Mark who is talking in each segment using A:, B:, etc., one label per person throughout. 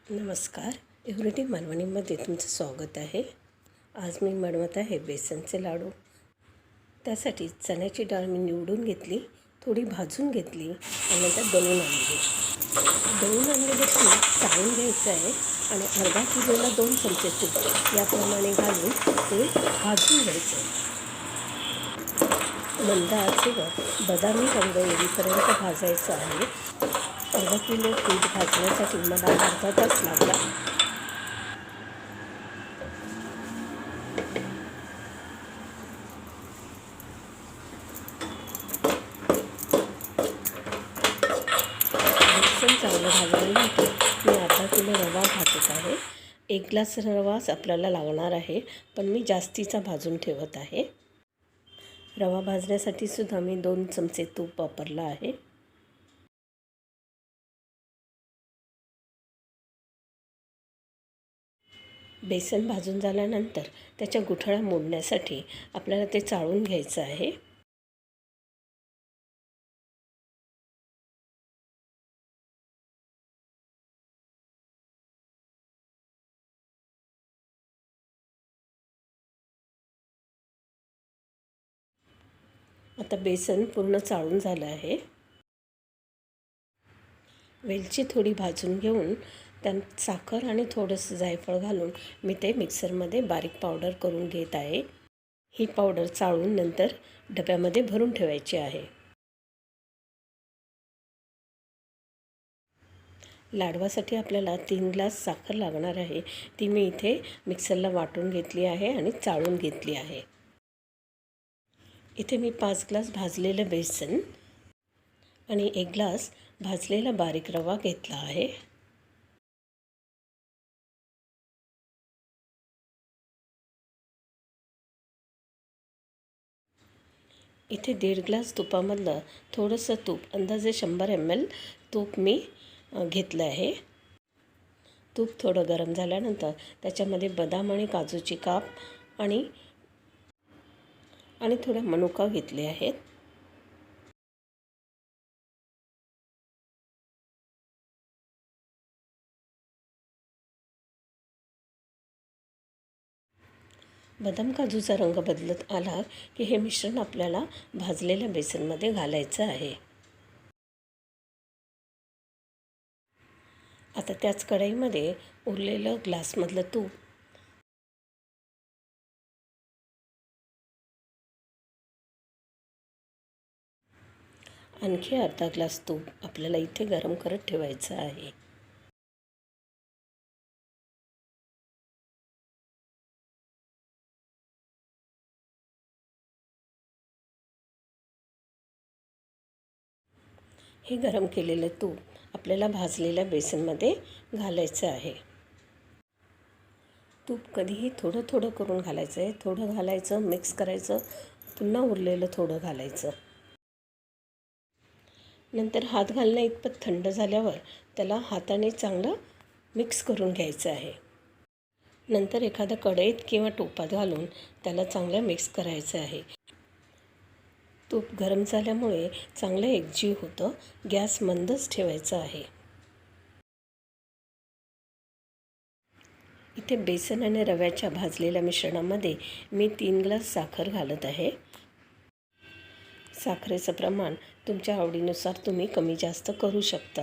A: नमस्कार. एव्हरीडे मालवणीमध्ये तुमचं स्वागत आहे. आज मी बनवत आहे बेसनचे लाडू. त्यासाठी चण्याची डाळ मी निवडून घेतली, थोडी भाजून घेतली आणि नंतर दळून आणली. दळून आणलेले पीठ चाळून घ्यायचं आहे आणि अर्धा किलोला 2 चमचे तूप याप्रमाणे घालून ते भाजून घ्यायचं आहे. मंद आचेवर बदामी रंग येईपर्यंत भाजायचं आहे. अर्धा किलो पीठ भाजण्यासाठी मला अर्धा तास लागला. बेसन चांगलं भाजल्यानंतर मी अर्धा किलो रवा भाजत आहे. 1 ग्लास रवाच आपल्याला लागणार आहे, पण मी जास्तीचा भाजून ठेवत आहे. रवा भाजण्यासाठी सुद्धा मी 2 चमचे तूप वापरलं आहे. बेसन भाजून झाल्यानंतर त्याच्या गुठळ्या मोडण्यासाठी आपल्याला ते चाळून घ्यायचं आहे. आता बेसन पूर्ण चाळून झालं आहे. वेलची थोडी भाजून घेऊन त्यात साखर आणि थोडंसं जायफळ घालून मी ते मिक्सरमध्ये बारीक पावडर करून घेत आहे. ही पावडर चाळून नंतर डब्यामध्ये भरून ठेवायची आहे. लाडवासाठी आपल्याला 3 ग्लास साखर लागणार आहे. ती मी इथे मिक्सरला वाटून घेतली आहे आणि चाळून घेतली आहे. इथे मी 5 ग्लास भाजलेलं बेसन आणि 1 ग्लास भाजलेला बारीक रवा घेतला आहे. इथे 1.5 ग्लास तुपामधलं थोडंसं तूप, अंदाजे 100 ml तूप मी घेतलं आहे. तूप थोडं गरम झाल्यानंतर त्याच्यामध्ये बदाम आणि काजूची काप आणि थोड्या मनुका घेतले आहेत. बदाम काजूचा रंग बदलत आला की हे मिश्रण आपल्याला भाजलेल्या बेसनमध्ये घालायचं आहे. आता त्याच कढईमध्ये उरलेलं ग्लासमधलं तूप आणखी अर्धा ग्लास तूप आपल्याला इथे गरम करत ठेवायचं आहे. हे गरम केलेलं तूप आपल्याला भाजलेल्या बेसनमध्ये घालायचं आहे. तूप कधीही थोडं थोडं करून घालायचं आहे. थोडं घालायचं, मिक्स करायचं, पुन्हा उरलेलं थोडं घालायचं. नंतर हात घालण्या इतपत थंड झाल्यावर त्याला हाताने चांगलं मिक्स करून घ्यायचं आहे. नंतर एखाद्या कढईत किंवा टोपात घालून त्याला चांगलं मिक्स करायचं आहे. तूप गरम झाल्यामुळे चांगलं एकजीव होतं. गॅस मंदच ठेवायचा आहे. इथे बेसन आणि रव्याच्या भाजलेल्या मिश्रणामध्ये मी 3 ग्लास साखर घालत आहे. साखरेचं प्रमाण तुमच्या आवडीनुसार तुम्ही कमी जास्त करू शकता.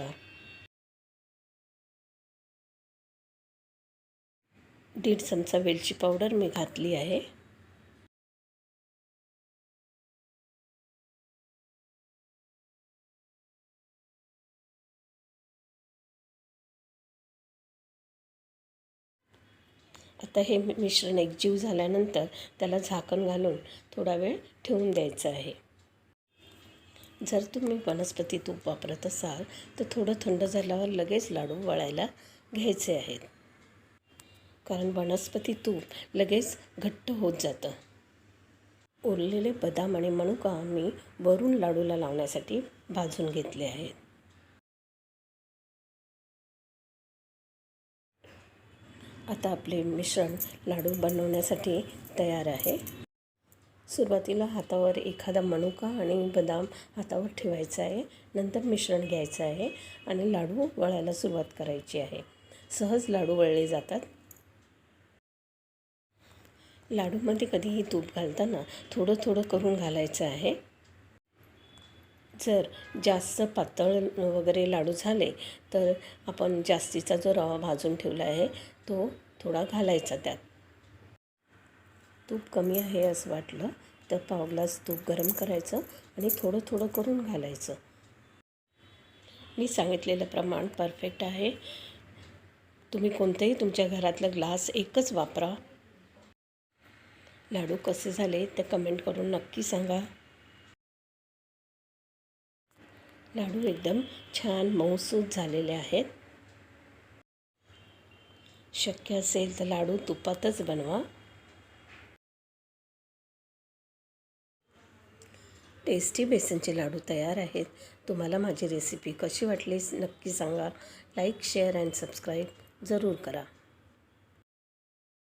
A: 1.5 चमचा वेलची पावडर मी घातली आहे. आता हे मिश्रण एकजीव झाल्यानंतर त्याला झाकण घालून थोडा वेळ ठेवून द्यायचं आहे. जर तुम्ही वनस्पती तूप वापरत असाल तर थोडं थंड झाल्यावर लगेच लाडू वळायला घ्यायचे आहेत, कारण वनस्पती तूप लगेच घट्ट होत जातं. उरलेले बदाम आणि मनुका मी वरून लाडूला लावण्यासाठी भाजून घेतले आहेत. आता आपले मिश्रण लाडू बनवण्यासाठी तयार आहे. सुरुवातीला हातावर एखादा मनुका आणि बदाम हातावर ठेवायचा आहे. नंतर मिश्रण घ्यायचं आहे आणि लाडू वळायला सुरुवात करायची आहे. सहज लाडू वळले जातात. लाडूमध्ये कधीही तूप घालताना थोडं थोडं करून घालायचं आहे. जर जास्त पातळ वगैरे लाडू झाले तर आपण जास्तीचा जो रवा भाजून ठेवला आहे तो थोडा घालायचा त्यात. तूप कमी आहे असं वाटलं तर पाव ग्लास तूप गरम करायचं आणि थोडं थोडं करून घालायचं. मी सांगितलेलं प्रमाण परफेक्ट आहे. तुम्ही कोणतेही तुमच्या घरातलं ग्लास एकच वापरा. लाडू कसे झाले ते कमेंट करून नक्की सांगा. लाडू एकदम छान मऊसूत झालेले आहेत. शक्य असेल तर लाडू तुपातच बनवा. टेस्टी बेसनचे लाडू तयार आहेत. तुम्हाला माझी रेसिपी कशी वाटली नक्की सांगा. लाईक, शेअर अँड सबस्क्राईब जरूर करा.